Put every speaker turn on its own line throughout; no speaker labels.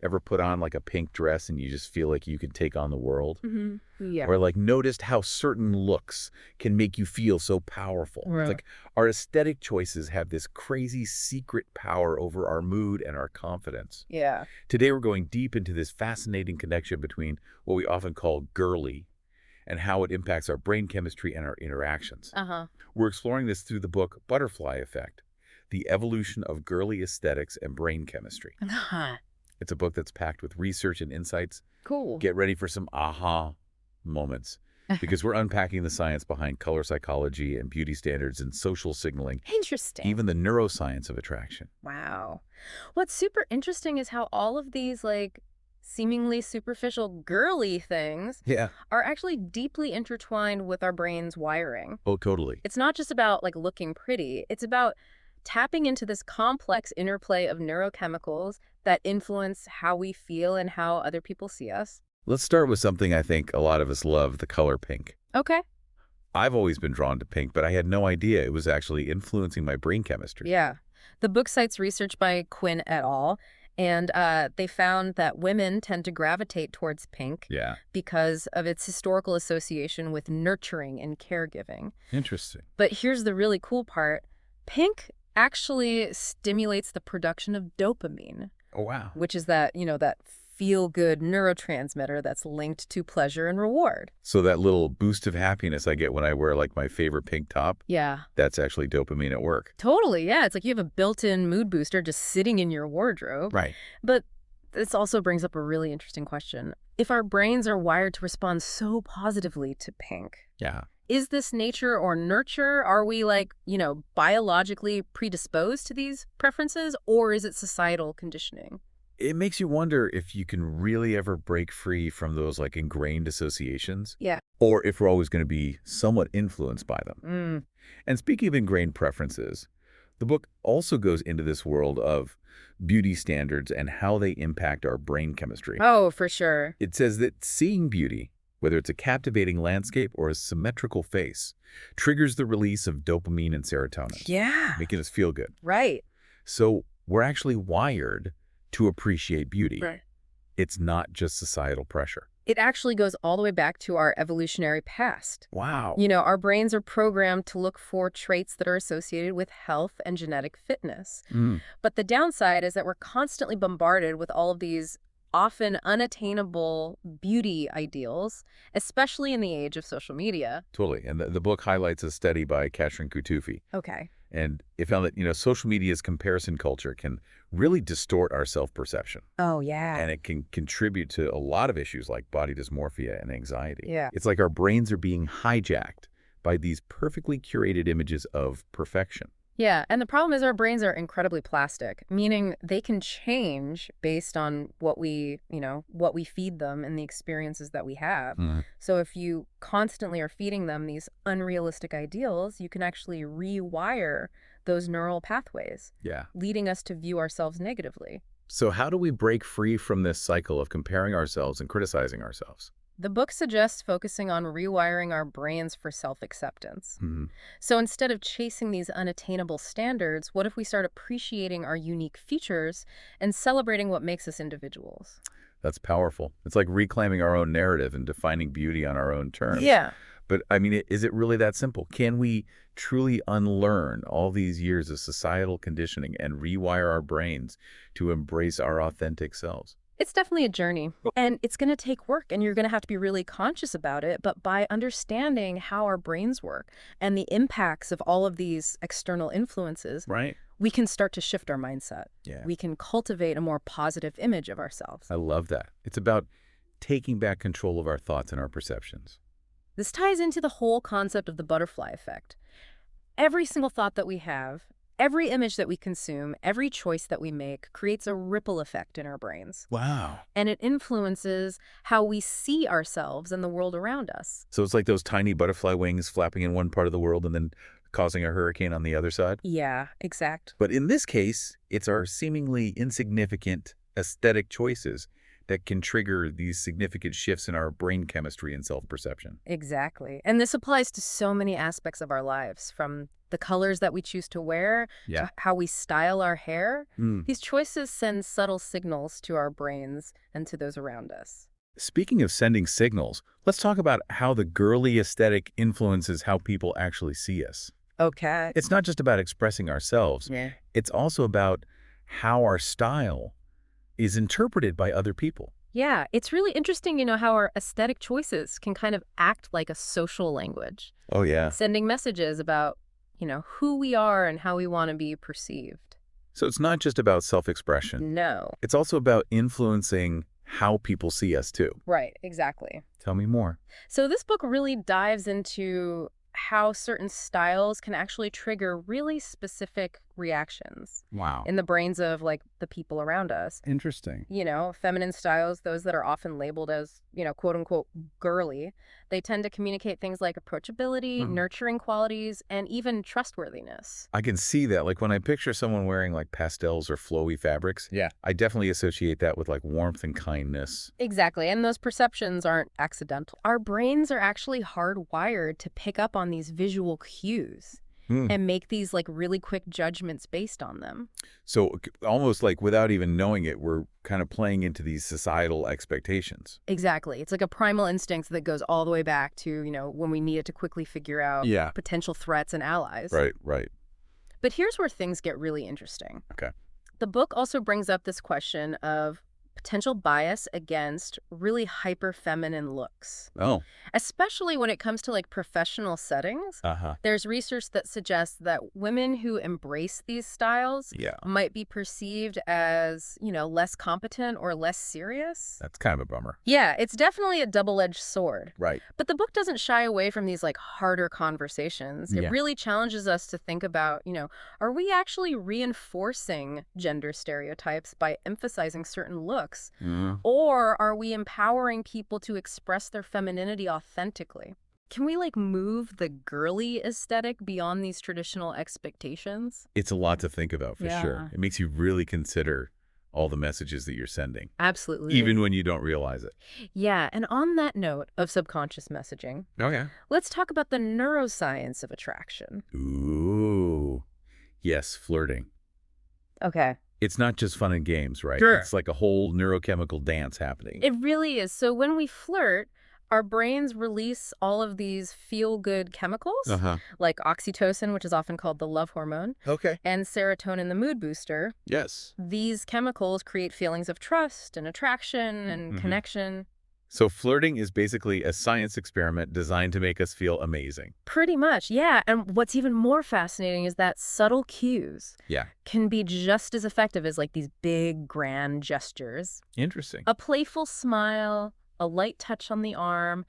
Ever put on like a pink dress and you just feel like you can take on the world?
Yeah.
Or like noticed how certain looks can make you feel so powerful. It's
Right.
like our aesthetic choices have this crazy secret power over our mood and our confidence.
Yeah.
Today we're going deep into this fascinating connection between what we often call girly and how it impacts our brain chemistry and our interactions.
Uh-huh.
We're exploring this through the book Butterfly Effect, The Evolution of Girly Aesthetics and Brain Chemistry. It's a book that's packed with research and insights.
Cool.
Get ready for some aha moments because we're unpacking the science behind color psychology and beauty standards and social signaling,
Interesting.
even the neuroscience of attraction.
Wow. What's super interesting is how all of these, like, seemingly superficial girly things
Yeah.
are actually deeply intertwined with our brain's wiring.
Oh, totally.
It's not just about, like, looking pretty. It's about tapping into this complex interplay of neurochemicals that influence how we feel and how other people see us.
Let's start with something I think a lot of us love, the color pink.
Okay.
I've always been drawn to pink, but I had no idea it was actually influencing my brain chemistry.
Yeah. The book cites research by Quinn et al., and they found that women tend to gravitate towards pink
Yeah.
because of its historical association with nurturing and caregiving.
Interesting.
But here's the really cool part. Pink actually stimulates the production of dopamine,
Oh, wow.
which is that, that feel-good neurotransmitter that's linked to pleasure and reward.
So that little boost of happiness I get when I wear like my favorite pink top,
Yeah.
that's actually dopamine at work.
Totally, yeah. It's like you have a built-in mood booster just sitting in your wardrobe.
Right.
But this also brings up a really interesting question. If our brains are wired to respond so positively to pink,
Yeah.
is this nature or nurture? Are we like, biologically predisposed to these preferences, or is it societal conditioning?
It makes you wonder if you can really ever break free from those like ingrained associations,
Yeah.
or if we're always going to be somewhat influenced by them.
Mm.
And speaking of ingrained preferences, the book also goes into this world of beauty standards and how they impact our brain chemistry.
Oh, for sure.
It says that seeing beauty, whether it's a captivating landscape or a symmetrical face, triggers the release of dopamine and serotonin,
Yeah.
making us feel good.
Right.
So we're actually wired to appreciate beauty.
Right.
It's not just societal pressure.
It actually goes all the way back to our evolutionary past.
Wow.
Our brains are programmed to look for traits that are associated with health and genetic fitness.
Mm,
But the downside is that we're constantly bombarded with all of these often unattainable beauty ideals, especially in the age of social media.
totally. And the book highlights a study by Katrin Kutufi.
Okay.
And it found that, social media's comparison culture can really distort our self-perception.
Oh, yeah.
And it can contribute to a lot of issues like body dysmorphia and anxiety.
Yeah.
It's like our brains are being hijacked by these perfectly curated images of perfection.
Yeah, and the problem is our brains are incredibly plastic, meaning they can change based on what we feed them and the experiences that we have.
Mm,
So if you constantly are feeding them these unrealistic ideals, you can actually rewire those neural pathways,
yeah.
leading us to view ourselves negatively.
So how do we break free from this cycle of comparing ourselves and criticizing ourselves?
The book suggests focusing on rewiring our brains for self-acceptance.
Mm,
So instead of chasing these unattainable standards, what if we start appreciating our unique features and celebrating what makes us individuals?
that's powerful. It's like reclaiming our own narrative and defining beauty on our own terms.
Yeah.
But I mean, is it really that simple? Can we truly unlearn all these years of societal conditioning and rewire our brains to embrace our authentic selves?
It's definitely a journey, and it's going to take work, and you're going to have to be really conscious about it. But by understanding how our brains work and the impacts of all of these external influences,
Right?
we can start to shift our mindset.
Yeah.
We can cultivate a more positive image of ourselves.
I love that. It's about taking back control of our thoughts and our perceptions.
This ties into the whole concept of the butterfly effect. Every single thought that we have, every image that we consume, every choice that we make creates a ripple effect in our brains.
Wow.
And it influences how we see ourselves and the world around us.
So it's like those tiny butterfly wings flapping in one part of the world and then causing a hurricane on the other side.
Yeah, exact.
But in this case, it's our seemingly insignificant aesthetic choices that can trigger these significant shifts in our brain chemistry and self-perception.
Exactly. And this applies to so many aspects of our lives, from the colors that we choose to wear,
Yeah.
to how we style our hair.
Mm.
These choices send subtle signals to our brains and to those around us.
Speaking of sending signals, let's talk about how the girly aesthetic influences how people actually see us.
Okay.
It's not just about expressing ourselves.
Yeah.
It's also about how our style is interpreted by other people.
Yeah, it's really interesting, how our aesthetic choices can kind of act like a social language,
Oh, yeah.
sending messages about, who we are and how we want to be perceived.
So it's not just about self-expression.
No.
It's also about influencing how people see us, too.
Right, exactly.
Tell me more.
So this book really dives into how certain styles can actually trigger really specific reactions
Wow.
in the brains of, like, the people around us.
Interesting.
Feminine styles, those that are often labeled as, quote unquote, girly, they tend to communicate things like approachability, nurturing qualities, and even trustworthiness.
I can see that. Like when I picture someone wearing like pastels or flowy fabrics,
Yeah.
I definitely associate that with like warmth and kindness.
Exactly, and those perceptions aren't accidental. Our brains are actually hardwired to pick up on these visual cues and make these like really quick judgments based on them.
So almost like without even knowing it, we're kind of playing into these societal expectations.
Exactly. It's like a primal instinct that goes all the way back to, when we needed to quickly figure out
Yeah.
potential threats and allies.
Right, right.
But here's where things get really interesting.
Okay.
The book also brings up this question of potential bias against really hyper feminine looks,
Oh.
especially when it comes to like professional settings.
Uh-huh.
There's research that suggests that women who embrace these styles
Yeah.
might be perceived as, less competent or less serious.
That's kind of a bummer.
Yeah, it's definitely a double-edged sword.
Right.
But the book doesn't shy away from these like harder conversations. It
Yeah.
really challenges us to think about, are we actually reinforcing gender stereotypes by emphasizing certain looks? Or are we empowering people to express their femininity authentically? Can we like move the girly aesthetic beyond these traditional expectations?
It's a lot to think about for
Yeah.
sure. It makes you really consider all the messages that you're sending,
Absolutely.
even when you don't realize it.
Yeah, and on that note of subconscious messaging,
Oh, yeah.
let's talk about the neuroscience of attraction.
Ooh. Yes, flirting.
Okay.
It's not just fun and games, right?
Sure.
It's like a whole neurochemical dance happening.
It really is. So when we flirt, our brains release all of these feel-good chemicals,
Uh-huh.
like oxytocin, which is often called the love hormone,
Okay.
and serotonin, the mood booster.
Yes.
These chemicals create feelings of trust and attraction and connection.
So flirting is basically a science experiment designed to make us feel amazing.
Pretty much, yeah. And what's even more fascinating is that subtle cues
Yeah.
can be just as effective as like these big, grand gestures.
Interesting.
A playful smile, a light touch on the arm,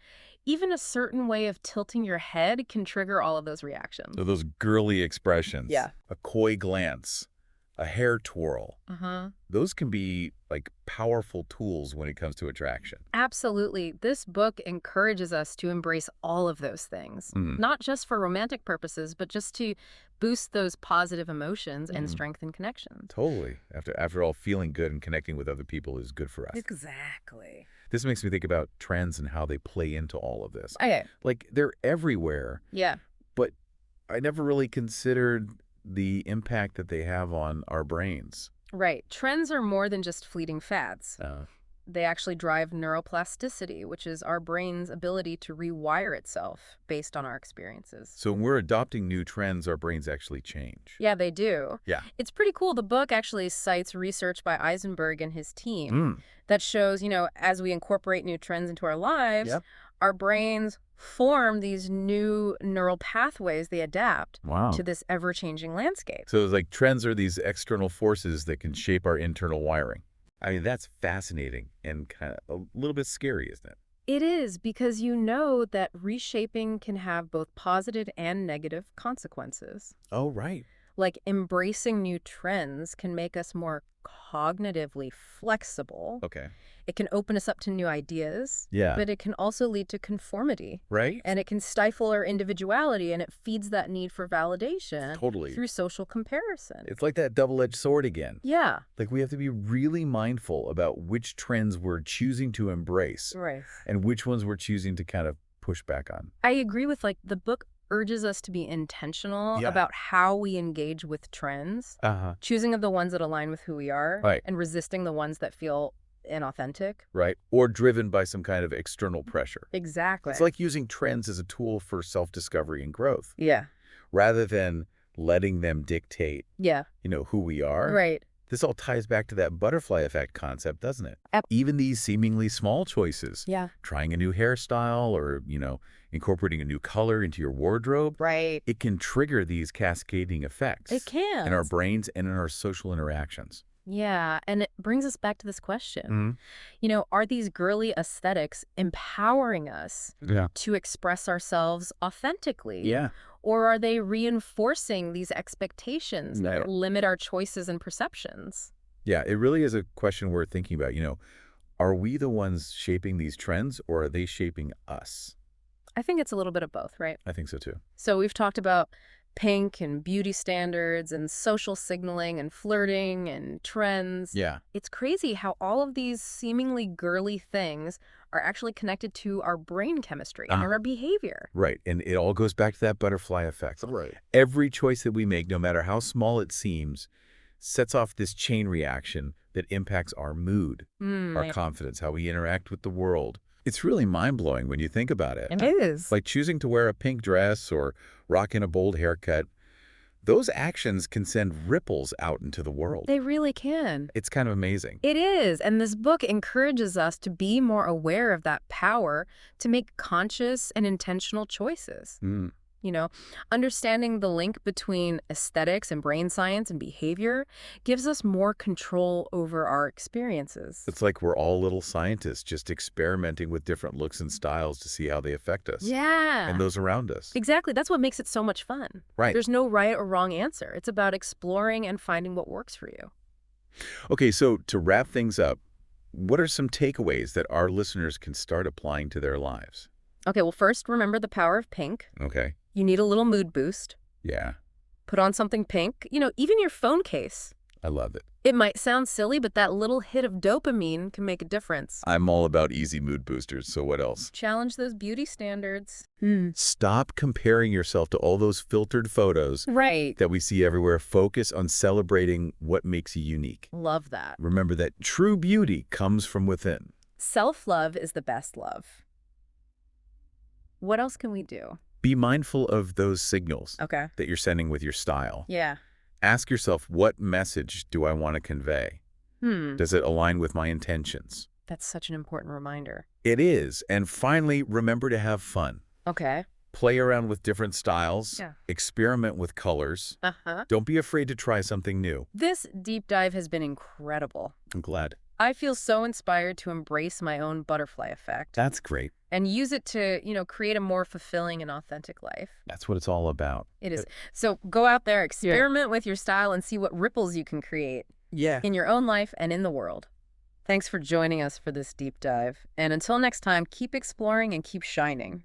even a certain way of tilting your head can trigger all of those reactions.
So those girly expressions.
Yeah.
A coy glance, a hair twirl. Those can be like powerful tools when it comes to attraction.
Absolutely. This book encourages us to embrace all of those things, not just for romantic purposes, but just to boost those positive emotions and strengthen connections.
Totally. After all, feeling good and connecting with other people is good for us.
Exactly.
This makes me think about trends and how they play into all of this.
Okay.
Like they're everywhere,
Yeah.
but I never really considered the impact that they have on our brains.
Right. Trends are more than just fleeting fads. They actually drive neuroplasticity, which is our brain's ability to rewire itself based on our experiences.
So when we're adopting new trends, our brains actually change.
Yeah, they do.
Yeah.
It's pretty cool. The book actually cites research by Eisenberg and his team that shows, as we incorporate new trends into our lives, our brains form these new neural pathways. They adapt to this ever-changing landscape.
So it's like trends are these external forces that can shape our internal wiring. I mean, that's fascinating and kind of a little bit scary, isn't it?
It is, because that reshaping can have both positive and negative consequences.
Oh, right.
Like embracing new trends can make us more cognitively flexible.
Okay.
It can open us up to new ideas.
Yeah.
But it can also lead to conformity.
Right?
And it can stifle our individuality, and it feeds that need for validation
Totally.
through social comparison.
It's like that double-edged sword again.
Yeah.
Like we have to be really mindful about which trends we're choosing to embrace
Right.
and which ones we're choosing to kind of push back on.
I agree with the book urges us to be intentional
Yeah.
about how we engage with trends,
Uh-huh.
choosing the ones that align with who we are,
Right.
and resisting the ones that feel inauthentic.
Right. Or driven by some kind of external pressure.
Exactly.
It's like using trends as a tool for self-discovery and growth,
Yeah.
rather than letting them dictate,
Yeah.
who we are.
Right.
This all ties back to that butterfly effect concept, doesn't it?
Ep-
Even these seemingly small choices,
Yeah.
trying a new hairstyle or, incorporating a new color into your wardrobe,
Right.
it can trigger these cascading effects
It can.
in our brains and in our social interactions.
Yeah, and it brings us back to this question.
Mm-hmm.
Are these girly aesthetics empowering us
Yeah.
to express ourselves authentically?
Yeah.
Or are they reinforcing these expectations
Yeah.
that limit our choices and perceptions?
Yeah, it really is a question worth thinking about. Are we the ones shaping these trends or are they shaping us?
I think it's a little bit of both, right?
I think so too.
So we've talked about pink and beauty standards and social signaling and flirting and trends.
Yeah.
It's crazy how all of these seemingly girly things are actually connected to our brain chemistry and our behavior.
Right. And it all goes back to that butterfly effect. Right. Every choice that we make, no matter how small it seems, sets off this chain reaction that impacts our mood, our
Right.
confidence, how we interact with the world. It's really mind-blowing when you think about it.
It is.
Like choosing to wear a pink dress or rocking a bold haircut, those actions can send ripples out into the world.
They really can.
It's kind of amazing.
It is. And this book encourages us to be more aware of that power to make conscious and intentional choices.
Mm.
Understanding the link between aesthetics and brain science and behavior gives us more control over our experiences.
It's like we're all little scientists just experimenting with different looks and styles to see how they affect us.
Yeah.
And those around us.
Exactly. That's what makes it so much fun.
Right.
There's no right or wrong answer. It's about exploring and finding what works for you.
Okay, so to wrap things up, what are some takeaways that our listeners can start applying to their lives?
Okay, well, first, remember the power of pink.
Okay.
You need a little mood boost.
Yeah,
Put on something pink. Even your phone case.
I love it.
It might sound silly, but that little hit of dopamine can make a difference.
I'm all about easy mood boosters, so what else?
Challenge those beauty standards.
Stop comparing yourself to all those filtered photos
Right.
that we see everywhere. Focus on celebrating what makes you unique.
Love that.
Remember that true beauty comes from within.
Self-love is the best love. What else can we do?
Be mindful of those signals
Okay.
that you're sending with your style.
Yeah.
Ask yourself, what message do I want to convey? Does it align with my intentions?
That's such an important reminder.
It is. And finally, remember to have fun.
Okay.
Play around with different styles.
Yeah.
Experiment with colors.
Uh-huh.
Don't be afraid to try something new.
This deep dive has been incredible.
I'm glad.
I feel so inspired to embrace my own butterfly effect
That's great.
and use it to, create a more fulfilling and authentic life.
That's what it's all about.
It is. So go out there, experiment with your style, and see what ripples you can create
Yeah.
in your own life and in the world. Thanks for joining us for this deep dive. And until next time, keep exploring and keep shining.